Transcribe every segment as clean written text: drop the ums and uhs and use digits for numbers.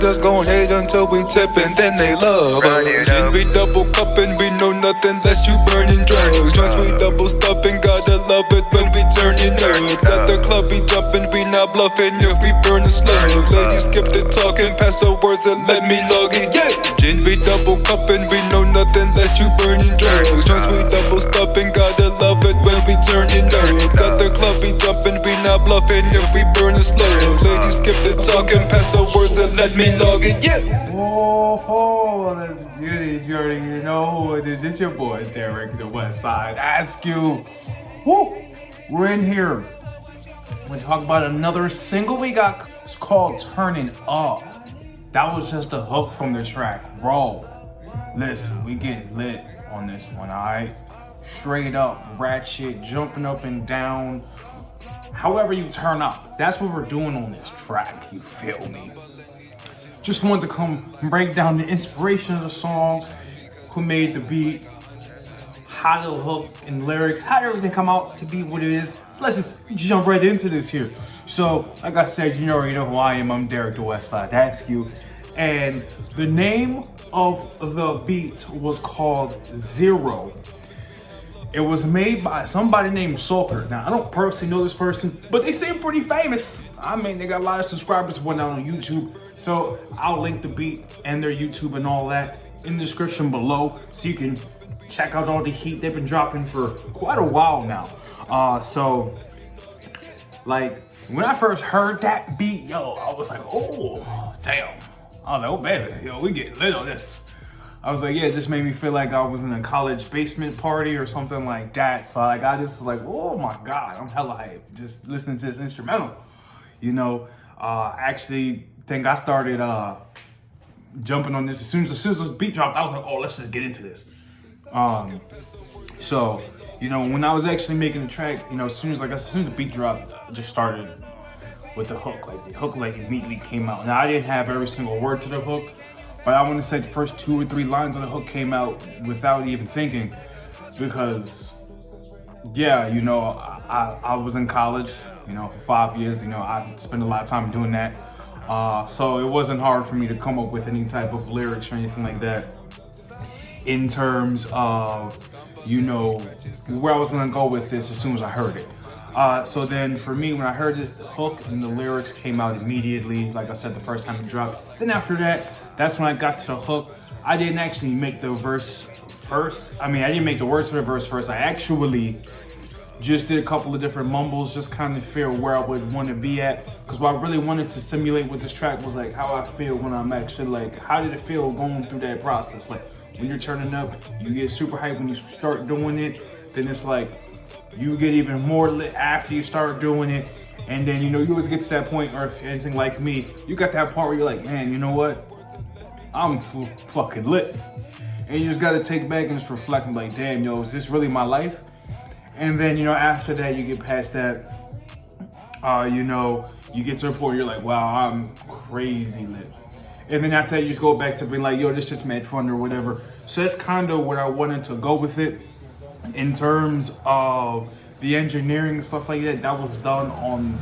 haters gon' hate until we tip and then they love us. And we double cupping, we know nothing less you burning drugs. Once we double stuffing, gotta love it when we turning up. Got the club be jumping, we not bluffing if we burn the slug. Ladies skip the talking, pass the words and let me log it, yeah. Gin we double cupping, we know nothing less you burning drugs. Once we double stuffing, gotta love it when we turning up. Got the club be jumping, we not bluffing if we burn the slug. Ladies skip the talking, pass the words and let me log it, yeah. Oh, let's get it. You already know who it is. It's your boy Derek, the West Side. Ask you. Woo! We're in here. We're gonna talk about another single we got. It's called Turnin Up. That was just a hook from the track. Bro, listen, we get lit on this one, alright? Straight up, ratchet, jumping up and down. However you turn up, that's what we're doing on this track, you feel me? Just wanted to come and break down the inspiration of the song, who made the beat, how the hook and lyrics, how did everything come out to be what it is. So let's just jump right into this here. So, like I said, you already know who I am. I'm Derek the West Side. That's you. And the name of the beat was called Zero. It was made by somebody named Soulker. Now, I don't personally know this person, but they seem pretty famous. I mean, they got a lot of subscribers and whatnot on YouTube. So I'll link the beat and their YouTube and all that in the description below, so you can check out all the heat they've been dropping for quite a while now. So, like, when I first heard that beat, yo, I was like, oh, damn. I was like, oh, baby, yo, we get lit on this. I was like, yeah, it just made me feel like I was in a college basement party or something like that. So like, I just was like, oh my God, I'm hella hyped just listening to this instrumental. You know, actually think I started jumping on this as soon as this beat dropped. I was like, oh, let's just get into this. So, you know, when I was actually making the track, you know, as soon as the beat dropped, I just started with the hook. Like the hook like immediately came out. Now I didn't have every single word to the hook, but I want to say the first 2 or 3 lines of the hook came out without even thinking, because, yeah, you know, I was in college, you know, for 5 years. You know, I spent a lot of time doing that. So it wasn't hard for me to come up with any type of lyrics or anything like that in terms of, you know, where I was gonna go with this as soon as I heard it. So then for me, when I heard this, the hook and the lyrics came out immediately, like I said, the first time it dropped. Then after that, that's when I got to the hook. I didn't actually make the verse first. I mean, I didn't make the words for the verse first. I actually just did a couple of different mumbles, just kind of feel where I would want to be at. Because what I really wanted to simulate with this track was like how I feel when I'm actually like, how did it feel going through that process? Like when you're turning up, you get super hyped when you start doing it. Then it's like, you get even more lit after you start doing it. And then, you know, you always get to that point, or if anything like me, you got that part where you're like, man, you know what? I'm fucking lit. And you just gotta take back and just reflect and like, damn, yo, is this really my life? And then, you know, after that, you get past that, you know, you get to a point where you're like, wow, I'm crazy lit. And then after that, you just go back to being like, yo, this just made fun or whatever. So that's kind of what I wanted to go with it. In terms of the engineering and stuff like that, that was done on,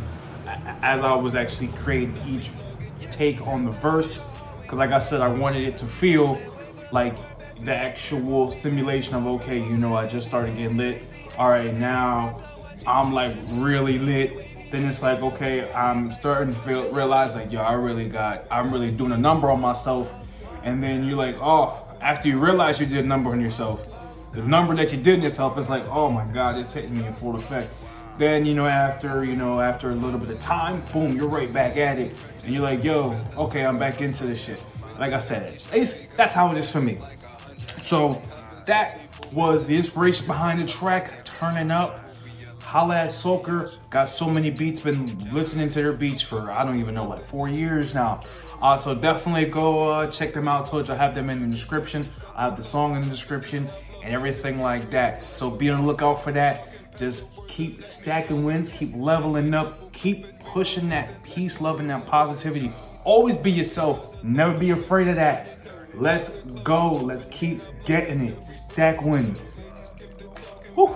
as I was actually creating each take on the verse. Because like I said, I wanted it to feel like the actual simulation of, okay, you know, I just started getting lit. All right, now I'm like really lit. Then it's like, okay, I'm starting to realize like, yo, I'm really doing a number on myself. And then you're like, oh, after you realize you did a number on yourself, the number that you did in yourself is like, oh my God, it's hitting me in full effect. Then, you know, after a little bit of time, boom, you're right back at it. And you're like, yo, okay, I'm back into this shit. Like I said, that's how it is for me. So that was the inspiration behind the track, Turnin Up. Holla at Soulker, got so many beats, been listening to their beats for, I don't even know, like 4 years now. So definitely go check them out. I told you I have them in the description. I have the song in the description and everything like that. So be on the lookout for that. Just keep stacking wins, keep leveling up, keep pushing that peace, love, and that positivity. Always be yourself, never be afraid of that. Let's go, let's keep getting it. Stack wins. Whew.